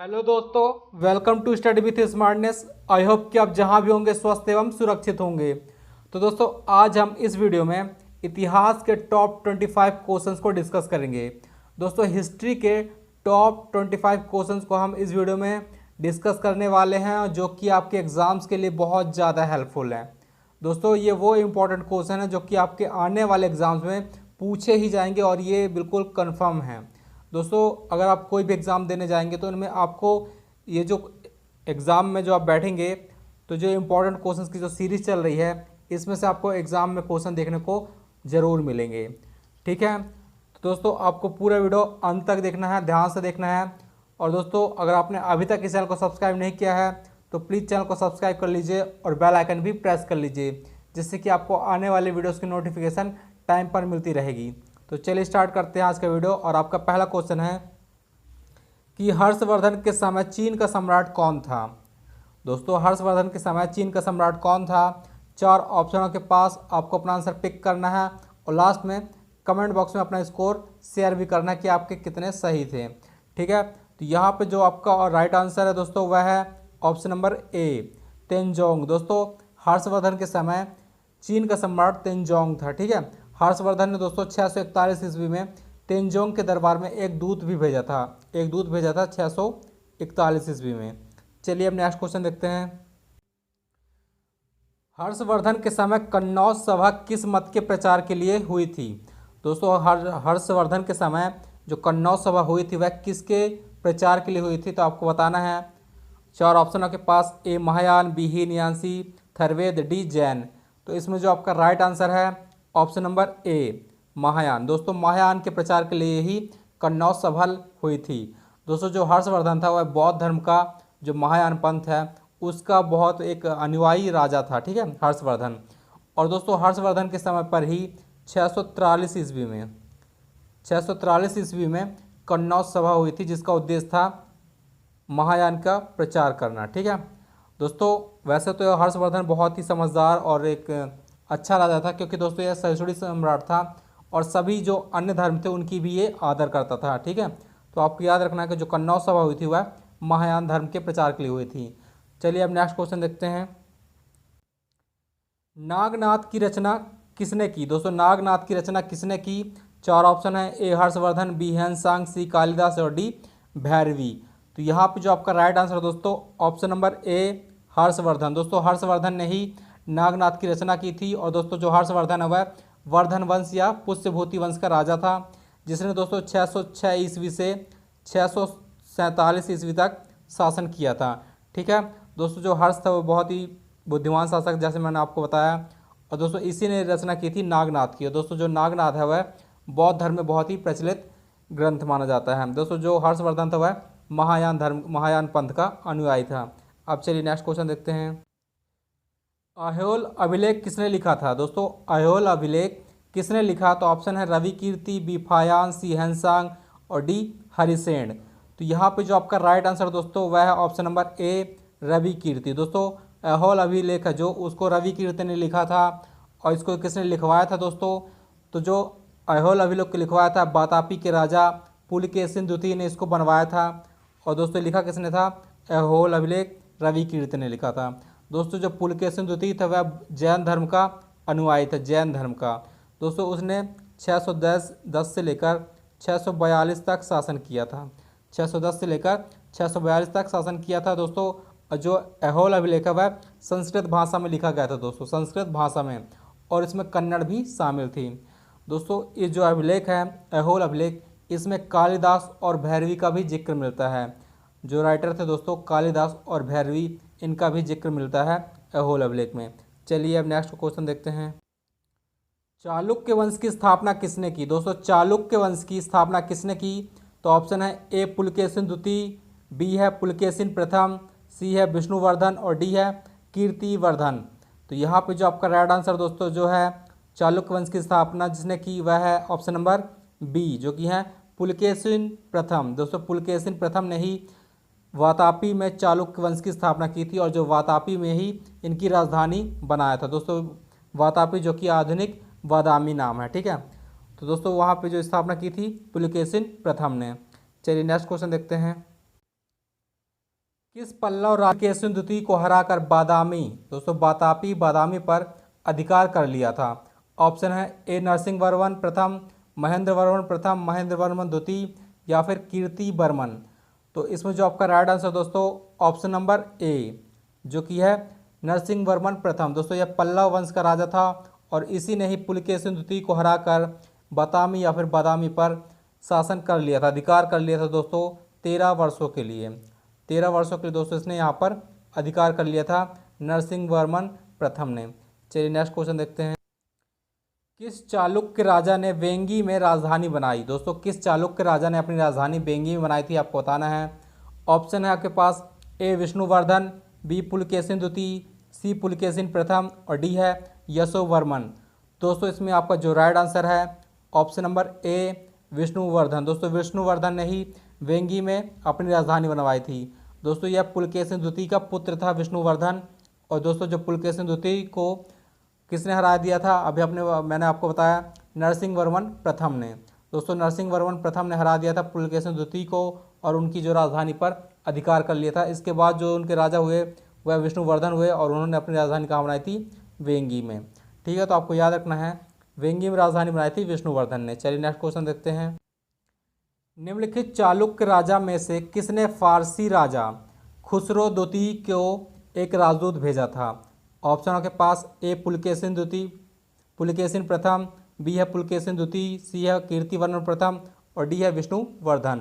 Hello दोस्तों, welcome to study with smartness. I hope कि आप जहां भी होंगे स्वस्थ एवं सुरक्षित होंगे। तो दोस्तों, आज हम इस वीडियो में इतिहास के टॉप 25 क्वेश्चंस को डिस्कस करेंगे। दोस्तों, हिस्ट्री के टॉप 25 क्वेश्चंस को हम इस वीडियो में डिस्कस करने वाले हैं, जो कि आपके एग्ज़ाम्स के लिए बहुत ज़्यादा हेल्पफुल हैं। दोस्तों, ये वो इम्पोर्टेंट क्वेश्चन है जो कि आपके आने वाले एग्ज़ाम्स में पूछे ही जाएंगे और ये बिल्कुल कन्फर्म है। दोस्तों, अगर आप कोई भी एग्ज़ाम देने जाएंगे तो इनमें आपको ये जो एग्ज़ाम में जो आप बैठेंगे तो जो इम्पोर्टेंट क्वेश्चंस की जो सीरीज़ चल रही है, इसमें से आपको एग्ज़ाम में क्वेश्चन देखने को ज़रूर मिलेंगे। ठीक है, तो दोस्तों आपको पूरा वीडियो अंत तक देखना है, ध्यान से देखना है। और दोस्तों, अगर आपने अभी तक इस चैनल को सब्सक्राइब नहीं किया है तो प्लीज़ चैनल को सब्सक्राइब कर लीजिए और बेल आइकन भी प्रेस कर लीजिए, जिससे कि आपको आने वाले वीडियोज़ की नोटिफिकेशन टाइम पर मिलती रहेगी। तो चलिए स्टार्ट करते हैं आज का वीडियो। और आपका पहला क्वेश्चन है कि हर्षवर्धन के समय चीन का सम्राट कौन था। दोस्तों, हर्षवर्धन के समय चीन का सम्राट कौन था? 4 ऑप्शनों के पास आपको अपना आंसर पिक करना है और लास्ट में कमेंट बॉक्स में अपना स्कोर शेयर भी करना है कि आपके कितने सही थे। ठीक है, तो यहाँ पे जो आपका राइट आंसर है दोस्तों, वह है ऑप्शन नंबर ए, तेंजोंग। दोस्तों, हर्षवर्धन के समय चीन का सम्राट तेंजोंग था। ठीक है, हर्षवर्धन ने दोस्तों 641 ईस्वी में तेंजोंग के दरबार में एक दूत भेजा था 641 ईस्वी में। चलिए अब नेक्स्ट क्वेश्चन देखते हैं। हर्षवर्धन के समय कन्नौज सभा किस मत के प्रचार के लिए हुई थी? दोस्तों, हर्षवर्धन के समय जो कन्नौज सभा हुई थी वह किसके प्रचार के लिए हुई थी? तो आपको बताना है। 4 ऑप्शनों के पास ए महायान, बी हीनयासी, थर्वेद, डी जैन। तो इसमें जो आपका राइट आंसर है ऑप्शन नंबर ए, महायान। दोस्तों, महायान के प्रचार के लिए ही कन्नौज सभा हुई थी। दोस्तों, जो हर्षवर्धन था वह बौद्ध धर्म का जो महायान पंथ है उसका बहुत एक अनुयायी राजा था। ठीक है, हर्षवर्धन। और दोस्तों, हर्षवर्धन के समय पर ही 643 ईस्वी में कन्नौज सभा हुई थी, जिसका उद्देश्य था महायान का प्रचार करना। ठीक है दोस्तों, वैसे तो हर्षवर्धन बहुत ही समझदार और एक अच्छा राजा था, क्योंकि दोस्तों यह सहिष्णु सम्राट था और सभी जो अन्य धर्म थे उनकी भी ये आदर करता था। ठीक है, तो आपको याद रखना है कि जो कन्नौज सभा हुई थी वह महायान धर्म के प्रचार के लिए हुई थी। चलिए अब नेक्स्ट क्वेश्चन देखते हैं। नागनाथ की रचना किसने की? दोस्तों, नागनाथ की रचना किसने की? 4 ऑप्शन है, ए हर्षवर्धन, बी ह्वेन-सांग, सी कालिदास और डी भैरवी। तो यहाँ पे जो आपका राइट आंसर है दोस्तों, ऑप्शन नंबर ए, हर्षवर्धन। दोस्तों, हर्षवर्धन ने ही नागनाथ की रचना की थी। और दोस्तों, जो हर्षवर्धन है वह वर्धन वंश या पुष्यभूति वंश का राजा था, जिसने दोस्तों 606 ईस्वी से 647 ईस्वी तक शासन किया था। ठीक है दोस्तों, जो हर्ष था वो बहुत ही बुद्धिमान शासक, जैसे मैंने आपको बताया। और दोस्तों, इसी ने रचना की थी नागनाथ की। और दोस्तों, जो नागनाथ है वह बौद्ध धर्म में बहुत ही प्रचलित ग्रंथ माना जाता है। दोस्तों, जो हर्षवर्धन था वह महायान पंथ का अनुयायी था। अब चलिए नेक्स्ट क्वेश्चन देखते हैं। अहोल अभिलेख किसने लिखा था? दोस्तों, अहोल अभिलेख किसने लिखा? तो ऑप्शन है रवि कीर्ति, बी फायान, सी ह्वेन-सांग और डी हरिसेन। तो यहाँ पे जो आपका राइट आंसर दोस्तों वह है ऑप्शन नंबर ए, रवि कीर्ति। दोस्तों, अहोल अभिलेख है जो उसको रवि कीर्ति ने लिखा था। और इसको किसने लिखवाया था दोस्तों? तो जो अहोल अभिलेख को लिखवाया था वातापी के राजा पुलकेशिन द्वितीय ने इसको बनवाया था। और दोस्तों, लिखा किसने था? अहोल अभिलेख रवि कीर्ति ने लिखा था। दोस्तों, जो पुलकेशिन द्वितीय था वह जैन धर्म का अनुयायी था, जैन धर्म का। दोस्तों, उसने 610 से लेकर 642 तक शासन किया था। 610 से लेकर 642 तक शासन किया था। दोस्तों, जो अहोल अभिलेख है वह संस्कृत भाषा में लिखा गया था दोस्तों, संस्कृत भाषा में, और इसमें कन्नड़ भी शामिल थी। दोस्तों, ये जो अभिलेख है अहोल अभिलेख, इसमें कालिदास और भैरवी का भी जिक्र मिलता है। जो राइटर थे दोस्तों कालिदास और भैरवी, इनका भी जिक्र मिलता है अहोल अभिलेख में। चलिए अब नेक्स्ट क्वेश्चन देखते हैं। चालुक्य वंश की स्थापना किसने की? दोस्तों, चालुक्य वंश की स्थापना किसने की? तो ऑप्शन है ए पुलकेशिन द्वितीय, बी है पुलकेशिन प्रथम, सी है विष्णुवर्धन और डी है कीर्तिवर्धन। तो यहाँ पे जो आपका राइट आंसर दोस्तों जो है चालुक्य वंश की स्थापना जिसने की वह है ऑप्शन नंबर बी, जो कि है पुलकेशिन प्रथम। दोस्तों, पुलकेशिन प्रथम ने ही वातापी में चालुक्य वंश की स्थापना की थी और जो वातापी में ही इनकी राजधानी बनाया था। दोस्तों, वातापी जो कि आधुनिक बादामी नाम है। ठीक है, तो दोस्तों वहाँ पे जो स्थापना की थी पुलकेशिन प्रथम ने। चलिए नेक्स्ट क्वेश्चन देखते हैं। किस पल्लव राजा पुलकेशिन द्वितीय को हराकर बादामी, दोस्तों बादामी पर अधिकार कर लिया था? ऑप्शन है ए नरसिंह वर्मन प्रथम, महेंद्र वर्मन प्रथम, महेंद्र वर्मन द्वितीय या फिर कीर्ति वर्मन। तो इसमें जो आपका राइट आंसर दोस्तों ऑप्शन नंबर ए जो कि है नरसिंह वर्मन प्रथम। दोस्तों यह पल्लव वंश का राजा था और इसी ने ही पुलकेशिन द्वितीय को हराकर बादामी या फिर बादामी पर शासन कर लिया था, अधिकार कर लिया था दोस्तों 13 वर्षों के लिए। 13 वर्षों के लिए दोस्तों इसने यहाँ पर अधिकार कर लिया था नरसिंह वर्मन प्रथम ने। चलिए नेक्स्ट क्वेश्चन देखते हैं। किस चालुक्य राजा ने वेंगी में राजधानी बनाई? दोस्तों किस चालुक्य राजा ने अपनी राजधानी वेंगी में बनाई थी, आपको बताना है। ऑप्शन है आपके पास ए विष्णुवर्धन, बी पुलकेशिन द्वितीय, सी पुलकेशिन प्रथम और डी है यशोवर्मन। दोस्तों इसमें आपका जो राइट आंसर है ऑप्शन नंबर ए विष्णुवर्धन। दोस्तों विष्णुवर्धन ने ही वेंगी में अपनी राजधानी बनवाई थी। दोस्तों यह पुलकेशिन द्वितीय का पुत्र था विष्णुवर्धन। और दोस्तों जो पुलकेशिन द्वितीय को किसने हरा दिया था, अभी मैंने आपको बताया नरसिंह वर्मन प्रथम ने। दोस्तों नरसिंह वर्मन प्रथम ने हरा दिया था पुलकेशिन द्वितीय को और उनकी जो राजधानी पर अधिकार कर लिया था। इसके बाद जो उनके राजा हुए वह विष्णुवर्धन हुए और उन्होंने अपनी राजधानी कहाँ बनाई थी, वेंगी में। ठीक है, तो आपको याद रखना है वेंगी में राजधानी बनाई थी विष्णुवर्धन ने। चलिए नेक्स्ट क्वेश्चन देखते हैं। निम्नलिखित चालुक्य राजा में से किसने फारसी राजा खुसरो द्वितीय को एक राजदूत भेजा था? ऑप्शनों के पास ए पुलकेशिन द्वितीय, पुलकेशिन प्रथम, बी है पुलकेशिन द्वितीय, सी है कीर्तिवर्मन प्रथम और डी है विष्णुवर्धन।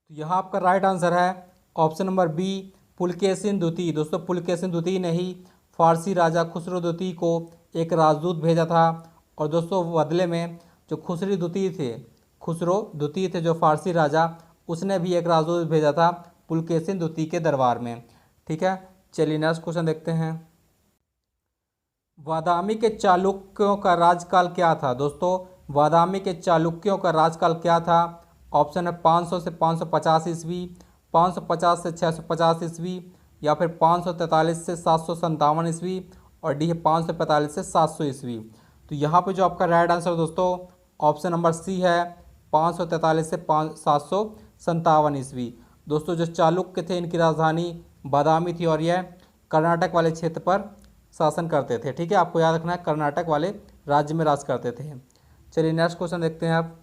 तो यहाँ आपका राइट आंसर है ऑप्शन नंबर बी पुलकेशिन द्वितीय। दोस्तों पुलकेशिन द्वितीय ने ही फारसी राजा खुसरो द्वितीय को एक राजदूत भेजा था और दोस्तों बदले में जो खुसरो द्वितीय थे जो फारसी राजा, उसने भी एक राजदूत भेजा था पुलकेशिन द्वितीय के दरबार में। ठीक है, चलिए नेक्स्ट क्वेश्चन देखते हैं। बादामी के चालुक्यों का राजकाल क्या था? दोस्तों बादामी के चालुक्यों का राजकाल क्या था? ऑप्शन है 500 से 550 ईस्वी, 550 से 650 ईस्वी या फिर 543 से 757 ईस्वी और डी है 545 से 700 ईस्वी। तो यहाँ पे जो आपका राइट आंसर दोस्तों ऑप्शन नंबर सी है 543 से 757 ईस्वी। दोस्तों जो चालुक्य थे इनकी राजधानी बादामी थी और यह कर्नाटक वाले क्षेत्र पर शासन करते थे। ठीक है, आपको याद रखना है कर्नाटक वाले राज्य में राज करते थे। चलिए नेक्स्ट क्वेश्चन देखते हैं आप।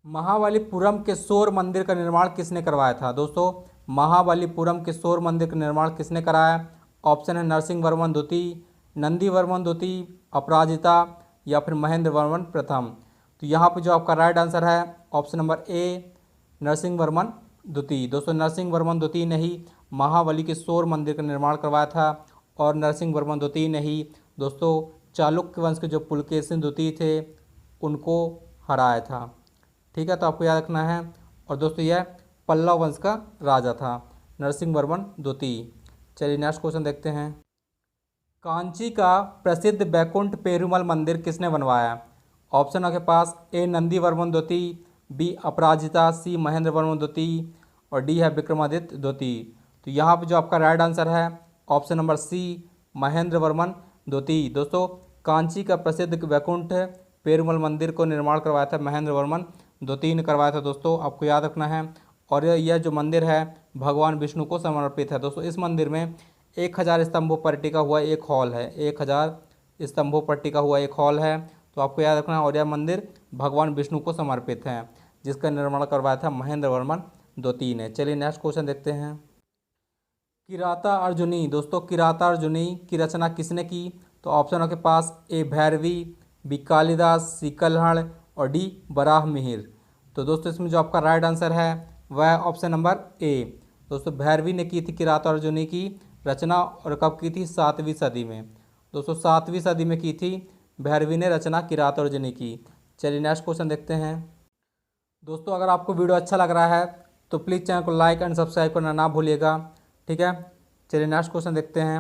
महाबलीपुरम के शोर मंदिर का निर्माण किसने करवाया था? दोस्तों महाबलीपुरम के शोर मंदिर का निर्माण किसने कराया? ऑप्शन है नरसिंह वर्मन द्वितीय, नंदी वर्मन द्वितीय, अपराजिता या फिर महेंद्र वर्मन प्रथम। तो यहाँ पर जो आपका राइट आंसर है option number A Narasimha Varman द्वितीय। दोस्तों नरसिंह वर्मन द्वितीय ने ही महाबली के शोर मंदिर का निर्माण करवाया था और नरसिंह वर्मन द्वितीय ने ही दोस्तों चालुक्य वंश के जो पुलकेशिन द्वितीय थे उनको हराया था। ठीक है, तो आपको याद रखना है। और दोस्तों यह पल्लव वंश का राजा था नरसिंह वर्मन द्वितीय। चलिए नेक्स्ट क्वेश्चन देखते हैं। कांची का प्रसिद्ध बैकुंठ पेरुमल मंदिर किसने बनवाया? ऑप्शन के पास ए नंदी वर्मन द्वितीय, बी अपराजिता, सी महेंद्र वर्मन द्वितीय और डी है विक्रमादित्य द्वितीय। तो यहाँ पे जो आपका राइट आंसर है option number C Mahendra Varman द्वितीय। दोस्तों कांची का प्रसिद्ध वैकुंठ पेरुमल मंदिर को निर्माण करवाया था महेंद्र वर्मन द्वितीय ने करवाया था। दोस्तों आपको याद रखना है। और यह जो मंदिर है भगवान विष्णु को समर्पित है। दोस्तों इस मंदिर में 1000 स्तंभों पर टिका हुआ एक हॉल है, 1000 स्तंभों पर टिका हुआ एक हॉल है। तो आपको याद रखना है। और यह मंदिर भगवान विष्णु को समर्पित है जिसका निर्माण करवाया था महेंद्र वर्मन द्वितीय ने। चलिए नेक्स्ट क्वेश्चन देखते हैं। किराता अर्जुनी, दोस्तों किराता अर्जुनी की रचना किसने की? तो ऑप्शनों के पास ए भैरवी, बी कालिदास, सी कल्हड़ और डी बराह मिहिर। तो दोस्तों इसमें जो आपका राइट आंसर है वह ऑप्शन नंबर ए दोस्तों भैरवी ने की थी किराता अर्जुनी की रचना। और कब की थी? 7वीं सदी में। दोस्तों 7वीं सदी में की थी भैरवी ने रचना किराता अर्जुनी की। चलिए नेक्स्ट क्वेश्चन देखते हैं। दोस्तों अगर आपको वीडियो अच्छा लग रहा है तो प्लीज़ चैनल को लाइक एंड सब्सक्राइब करना ना भूलिएगा। ठीक है, चलिए नेक्स्ट क्वेश्चन देखते हैं।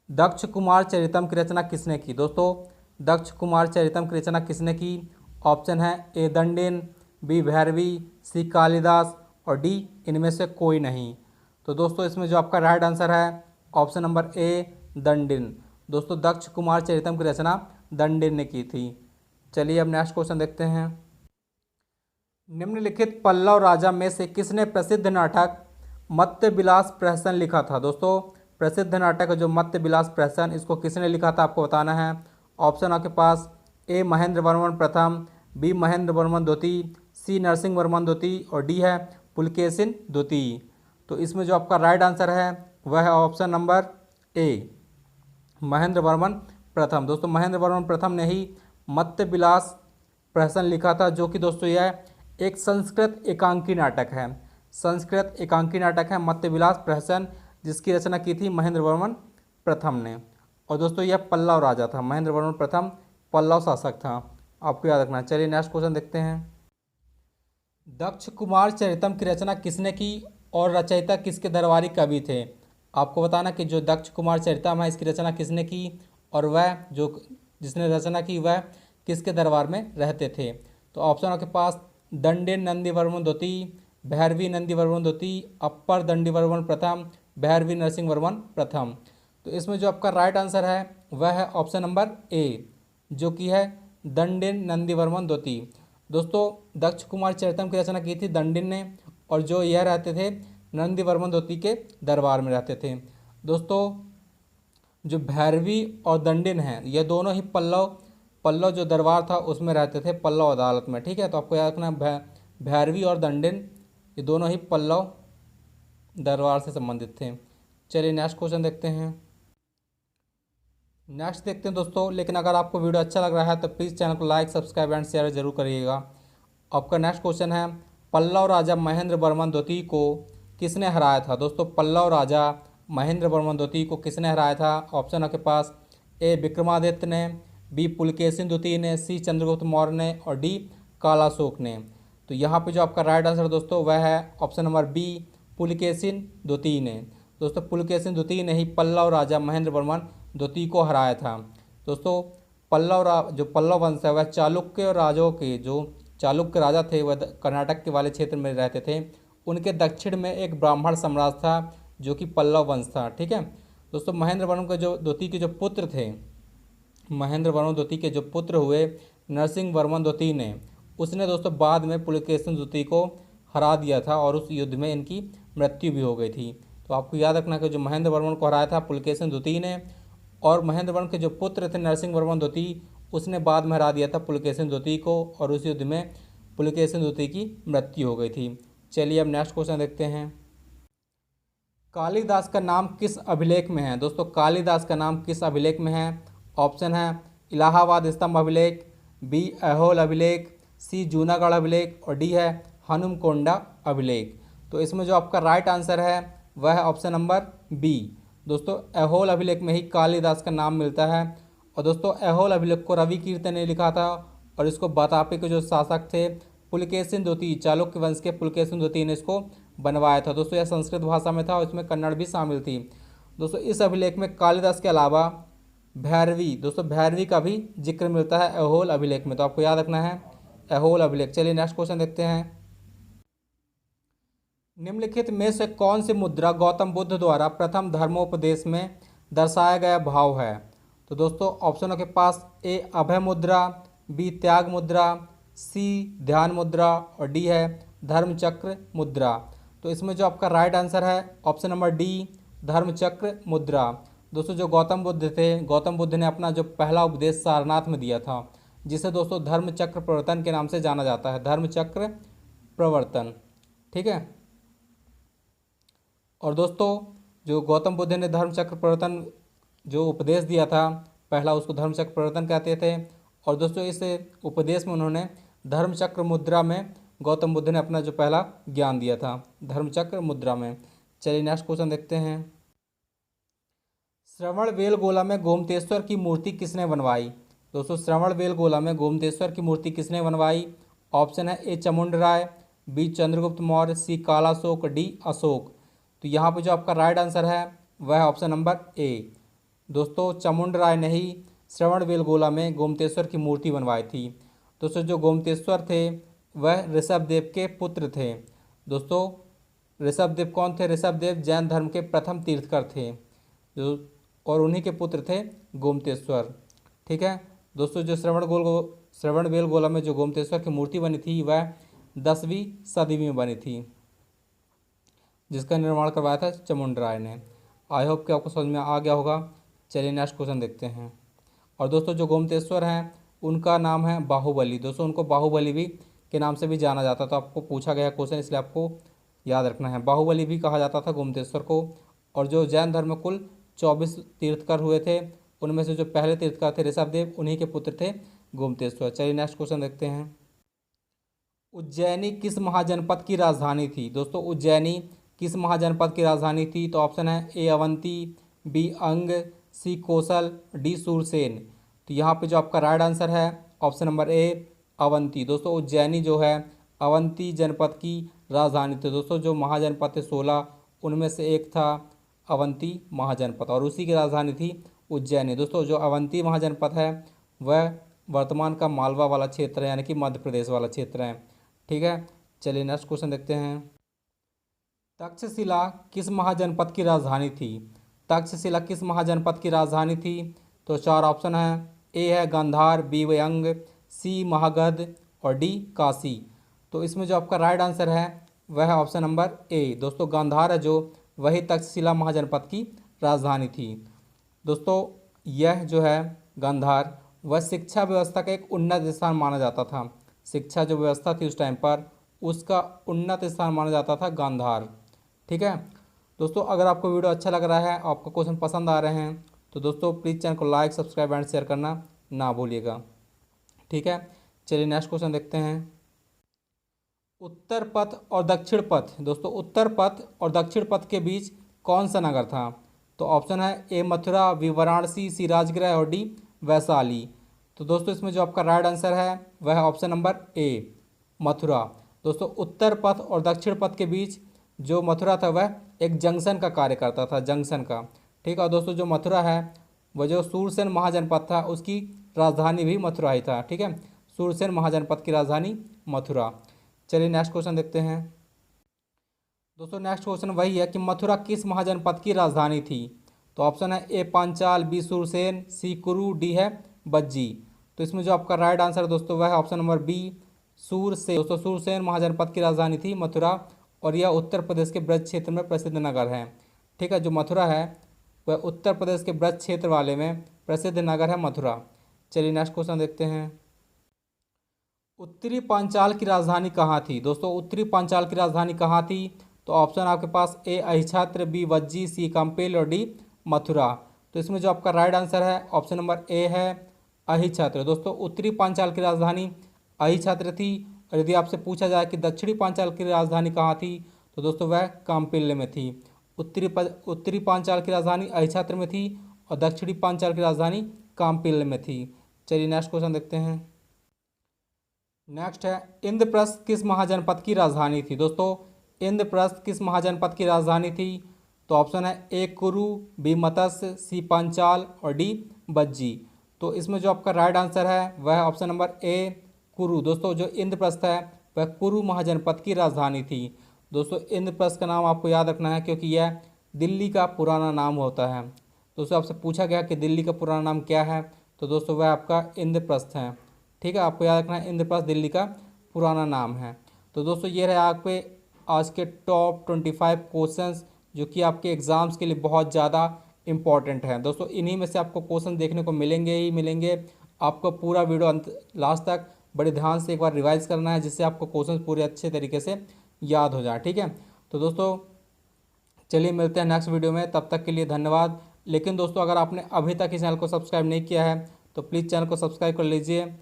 दक्ष कुमार चरितम की रचना किसने की? दोस्तों दक्ष कुमार चरितम की रचना किसने की? ऑप्शन है ए दंडिन, बी भैरवी, सी कालिदास और डी इनमें से कोई नहीं। तो दोस्तों इसमें जो आपका राइट आंसर है ऑप्शन नंबर ए दंडिन। दोस्तों दक्ष कुमार चरितम की रचना दंडिन ने की थी। चलिए अब नेक्स्ट क्वेश्चन देखते हैं। निम्नलिखित पल्लव राजा में से किसने प्रसिद्ध नाटक मत्स्य विलास प्रहसन लिखा था। दोस्तों प्रसिद्ध नाटक जो मत्स्य विलास प्रहसन, इसको किसने लिखा था आपको बताना है। ऑप्शन आपके पास ए महेंद्र वर्मन प्रथम, बी महेंद्र वर्मन द्वितीय, सी नरसिंह वर्मन द्वितीय और डी है पुलकेशिन द्वितीय। तो इसमें जो आपका राइट आंसर है वह है ऑप्शन नंबर ए महेंद्र वर्मन प्रथम। दोस्तों महेंद्र वर्मन प्रथम ने ही मत्स्य विलास प्रहसन लिखा था, जो कि दोस्तों यह एक संस्कृत एकांकी नाटक है। संस्कृत एकांकी नाटक है मत्स्य विलास प्रहसन, जिसकी रचना की थी महेंद्र वर्मन प्रथम ने। और दोस्तों यह पल्लव राजा था, महेंद्र वर्मन प्रथम पल्लव शासक था, आपको याद रखना है। चलिए नेक्स्ट क्वेश्चन देखते हैं। दक्ष कुमार चरितम की रचना किसने की और रचयिता किसके दरबारी कवि थे। आपको बताना कि जो दक्ष कुमार चरितम है इसकी रचना किसने की और वह जो जिसने रचना की वह किसके दरबार में रहते थे। तो ऑप्शन आपके पास दंडेन नंदी वर्मन द्वितीय, भैरवी नंदी वर्मन द्वितीय, अप्पर दंडी वर्मन प्रथम, भैरवी नरसिंह वर्मन प्रथम। तो इसमें जो आपका राइट आंसर है वह है ऑप्शन नंबर ए, जो कि है दंडेन नंदी वर्मन द्वितीय। दोस्तों दक्ष कुमार चरितम की रचना की थी दंडिन ने, और जो यह रहते थे नंदी वर्मन द्वितीय के दरबार में रहते थे। दोस्तों जो भैरवी और दंडिन हैं यह दोनों ही पल्लव जो दरबार था उसमें रहते थे, पल्लव अदालत में। ठीक है, तो आपको याद रखना भैरवी और दंडिन ये दोनों ही पल्लव दरबार से संबंधित थे। चलिए नेक्स्ट क्वेश्चन देखते हैं। नेक्स्ट देखते हैं दोस्तों, लेकिन अगर आपको वीडियो अच्छा लग रहा है तो प्लीज़ चैनल को लाइक सब्सक्राइब एंड शेयर जरूर करिएगा। आपका नेक्स्ट क्वेश्चन है पल्लव राजा महेंद्र वर्मन द्वितीय को किसने हराया था। दोस्तों पल्लव राजा महेंद्र वर्मन द्वितीय को किसने हराया था। ऑप्शन आपके पास ए विक्रमादित्य ने, बी पुलकेशिन द्वितीय ने, सी चंद्रगुप्त मौर्य ने और डी कालाशोक ने। तो यहाँ पे जो आपका राइट आंसर दोस्तों वह है ऑप्शन नंबर बी पुलकेशिन द्वितीय ने। दोस्तों पुलकेशिन द्वितीय ने ही पल्लव राजा महेंद्र वर्मन द्वितीय को हराया था। दोस्तों जो पल्लव वंश है वह चालुक्य राजाओं के जो चालुक्य राजा थे वह कर्नाटक के वाले क्षेत्र में रहते थे। उनके दक्षिण में एक ब्राह्मण साम्राज्य था जो कि पल्लव वंश था। ठीक है दोस्तों, महेंद्र वर्मन के जो द्वितीय के जो पुत्र थे, महेंद्र वर्मन द्वितीय के जो पुत्र हुए नरसिंह वर्मन द्वितीय ने, उसने दोस्तों बाद में पुलकेशिन द्वितीय को हरा दिया था और उस युद्ध में इनकी मृत्यु भी हो गई थी। तो आपको याद रखना कि जो महेंद्र वर्मन को हराया था पुलकेशिन द्वितीय ने, और महेंद्र वर्मन के जो पुत्र थे नरसिंह वर्मन द्वितीय उसने बाद में हरा दिया था पुलकेशिन द्वितीय को और उस युद्ध में पुलकेशिन द्वितीय की मृत्यु हो गई थी। चलिए अब नेक्स्ट क्वेश्चन देखते हैं। कालिदास का नाम किस अभिलेख में है। दोस्तों कालिदास का नाम किस अभिलेख में है। ऑप्शन है इलाहाबाद स्तंभ अभिलेख, बी ऐहोल अभिलेख, सी जूनागढ़ अभिलेख और डी है हनुमकोंडा अभिलेख। तो इसमें जो आपका राइट आंसर है वह है ऑप्शन नंबर बी। दोस्तों ऐहोल अभिलेख में ही कालिदास का नाम मिलता है। और दोस्तों ऐहोल अभिलेख को रवि कीर्तन ने लिखा था और इसको वातापी के जो शासक थे पुलकेशिन द्वितीय, चालुक्य वंश के पुलकेशिन द्वितीय ने इसको बनवाया था। दोस्तों यह संस्कृत भाषा में था और इसमें कन्नड़ भी शामिल थी। दोस्तों इस अभिलेख में कालिदास के अलावा भैरवी, दोस्तों भैरवी का भी जिक्र मिलता है ऐहोल अभिलेख में, तो आपको याद रखना है ऐहोल अभिलेख। चलिए नेक्स्ट क्वेश्चन देखते हैं। निम्नलिखित में से कौन सी मुद्रा गौतम बुद्ध द्वारा प्रथम धर्मोपदेश में दर्शाया गया भाव है। तो दोस्तों ऑप्शनों के पास ए अभय मुद्रा, बी त्याग मुद्रा, सी ध्यान मुद्रा और डी है धर्मचक्र मुद्रा। तो इसमें जो आपका राइट आंसर है ऑप्शन नंबर डी धर्मचक्र मुद्रा। दोस्तों जो गौतम बुद्ध थे, गौतम बुद्ध ने अपना जो पहला उपदेश सारनाथ में दिया था, जिसे दोस्तों धर्मचक्र प्रवर्तन के नाम से जाना जाता है, धर्मचक्र प्रवर्तन। ठीक है, और दोस्तों जो गौतम बुद्ध ने धर्मचक्र प्रवर्तन जो उपदेश दिया था पहला, उसको धर्मचक्र प्रवर्तन कहते थे। और दोस्तों इस उपदेश में उन्होंने धर्मचक्र मुद्रा में गौतम बुद्ध ने अपना जो पहला ज्ञान दिया था, धर्मचक्र मुद्रा में। चलिए नेक्स्ट क्वेश्चन देखते हैं। श्रवण बेलगोला में गोमतेश्वर की मूर्ति किसने बनवाई। दोस्तों श्रवण बेलगोला में गोमतेश्वर की मूर्ति किसने बनवाई। ऑप्शन है ए चामुंड राय, बी चंद्रगुप्त मौर्य, सी कालाशोक, डी अशोक। तो यहाँ पे जो आपका राइट आंसर है वह है ऑप्शन नंबर ए। दोस्तों चामुंड राय ने ही श्रवण बेलगोला में गोमतेश्वर की मूर्ति बनवाई थी। दोस्तों जो गोमतेश्वर थे वह ऋषभदेव के पुत्र थे। दोस्तों ऋषभदेव कौन थे। ऋषभदेव जैन धर्म के प्रथम तीर्थकर थे जो, और उन्हीं के पुत्र थे गोमतेश्वर। ठीक है दोस्तों, जो श्रवण बेलगोला में जो गोमतेश्वर की मूर्ति बनी थी वह 10वीं सदी में बनी थी, जिसका निर्माण करवाया था चामुंडराय ने। आई होप कि आपको समझ में आ गया होगा। चलिए नेक्स्ट क्वेश्चन देखते हैं। और दोस्तों जो गोमतेश्वर हैं उनका नाम है बाहुबली। दोस्तों उनको बाहुबली भी के नाम से भी जाना जाता, तो आपको पूछा गया क्वेश्चन, इसलिए आपको याद रखना है। बाहुबली भी कहा जाता था गोमतेश्वर को। और जो जैन धर्म में कुल 24 तीर्थकर हुए थे, उनमें से जो पहले तीर्थकर थे ऋषभदेव, उन्हीं के पुत्र थे गोमतेश्वर। चलिए नेक्स्ट क्वेश्चन देखते हैं। उज्जैनी किस महाजनपद की राजधानी थी? दोस्तों उज्जैनी किस महाजनपद की राजधानी थी? तो ऑप्शन है ए अवंती, बी अंग, सी कौशल, डी सूरसेन। तो यहाँ पे जो आपका राइट आंसर है ऑप्शन नंबर ए अवंती। दोस्तों उज्जैनी जो है अवंती जनपद की राजधानी थी। दोस्तों जो महाजनपद थे 16, उनमें से एक था अवंती महाजनपद और उसी की राजधानी थी उज्जैनी। दोस्तों जो अवंती महाजनपद है वह वर्तमान का मालवा वाला क्षेत्र है, यानी कि मध्य प्रदेश वाला क्षेत्र है। ठीक है, चलिए नेक्स्ट क्वेश्चन देखते हैं। तक्षशिला किस महाजनपद की राजधानी थी? तक्षशिला किस महाजनपद की राजधानी थी? तो 4 ऑप्शन है। ए है गांधार, बी वयंग, सी महागध और डी काशी। तो इसमें जो आपका राइट आंसर है वह है ऑप्शन नंबर ए। दोस्तों गांधार है जो वही तक्षशिला महाजनपद की राजधानी थी। दोस्तों यह जो है गांधार वह शिक्षा व्यवस्था का एक उन्नत स्थान माना जाता था। शिक्षा जो व्यवस्था थी उस टाइम पर उसका उन्नत स्थान माना जाता था गांधार। ठीक है दोस्तों, अगर आपको वीडियो अच्छा लग रहा है, आपको क्वेश्चन पसंद आ रहे हैं, तो दोस्तों प्लीज़ चैनल को लाइक, सब्सक्राइब एंड शेयर करना ना भूलिएगा। ठीक है, चलिए नेक्स्ट क्वेश्चन देखते हैं। उत्तर पथ और दक्षिण पथ, दोस्तों उत्तर पथ और दक्षिण पथ के बीच कौन सा नगर था? तो ऑप्शन है ए मथुरा, बी वाराणसी, सी राजगृह और डी वैशाली। तो दोस्तों इसमें जो आपका राइट आंसर है वह है ऑप्शन नंबर ए मथुरा। दोस्तों उत्तर पथ और दक्षिण पथ के बीच जो मथुरा था वह एक जंक्शन का कार्य करता था, जंक्शन का। ठीक है, और दोस्तों जो मथुरा है वह जो सूरसेन महाजनपद था उसकी राजधानी भी मथुरा ही था। ठीक है, सूरसेन महाजनपद की राजधानी मथुरा। चलिए नेक्स्ट क्वेश्चन देखते हैं। दोस्तों नेक्स्ट क्वेश्चन वही है कि मथुरा किस महाजनपद की राजधानी थी? तो ऑप्शन है ए पांचाल, बी सूरसेन, सी कुरु, डी है बज्जी। तो इसमें जो आपका राइट आंसर है दोस्तों वह है ऑप्शन नंबर बी सूरसेन। दोस्तों सूरसेन महाजनपद की राजधानी थी मथुरा और यह उत्तर प्रदेश के ब्रज क्षेत्र में प्रसिद्ध नगर है। ठीक है, जो मथुरा है वह उत्तर प्रदेश के ब्रज क्षेत्र वाले में प्रसिद्ध नगर है मथुरा। चलिए नेक्स्ट क्वेश्चन देखते हैं। उत्तरी पांचाल की राजधानी कहाँ थी? दोस्तों उत्तरी पांचाल की राजधानी कहाँ थी? तो ऑप्शन आपके पास ए अहिछत्र, बी वज्जी, सी कंपेल और डी मथुरा। तो इसमें जो आपका राइट आंसर है ऑप्शन नंबर ए है अहिछत्र। दोस्तों उत्तरी पांचाल की राजधानी अहिछत्र थी। और यदि आपसे पूछा जाए कि दक्षिणी पांचाल की राजधानी कहाँ थी, तो दोस्तों वह काम्पिल्य में थी। उत्तरी पांचाल की राजधानी अहिछत्र में थी और दक्षिणी पांचाल की राजधानी काम्पिल्य में थी। चलिए नेक्स्ट क्वेश्चन देखते हैं। नेक्स्ट है इंद्रप्रस्थ किस महाजनपद की राजधानी थी? दोस्तों इंद्रप्रस्थ किस महाजनपद की राजधानी थी? तो ऑप्शन है ए कुरु, बी मत्स्य, सी पांचाल और डी बज्जी। तो इसमें जो आपका राइट आंसर है वह है ऑप्शन नंबर ए कुरु। दोस्तों जो इंद्रप्रस्थ है वह कुरु महाजनपद की राजधानी थी। दोस्तों इंद्रप्रस्थ का नाम आपको याद रखना है क्योंकि यह दिल्ली का पुराना नाम होता है। दोस्तों आपसे पूछा गया कि दिल्ली का पुराना नाम क्या है, तो दोस्तों वह आपका इंद्रप्रस्थ है। ठीक है, आपको याद रखना है इंद्रप्रस्थ दिल्ली का पुराना नाम है। तो दोस्तों ये रहे आपके आज के टॉप 25 क्वेश्चंस जो कि आपके एग्ज़ाम्स के लिए बहुत ज़्यादा इम्पॉर्टेंट हैं। दोस्तों इन्हीं में से आपको क्वेश्चन देखने को मिलेंगे ही मिलेंगे। आपको पूरा वीडियो अंत लास्ट तक बड़े ध्यान से एक बार रिवाइज करना है, जिससे आपको क्वेश्चन पूरे अच्छे तरीके से याद हो जाए। ठीक है, तो दोस्तों चलिए मिलते हैं नेक्स्ट वीडियो में, तब तक के लिए धन्यवाद। लेकिन दोस्तों अगर आपने अभी तक इस चैनल को सब्सक्राइब नहीं किया है तो प्लीज़ चैनल को सब्सक्राइब कर लीजिए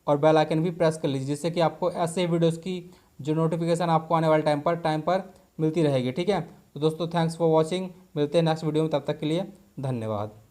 और बेल आइकन भी प्रेस कर लीजिए, जिससे कि आपको ऐसे ही वीडियोज़ की जो नोटिफिकेशन आपको आने वाले टाइम पर मिलती रहेगी। ठीक है, तो दोस्तों थैंक्स फॉर वॉचिंग। मिलते हैं नेक्स्ट वीडियो में, तब तक के लिए धन्यवाद।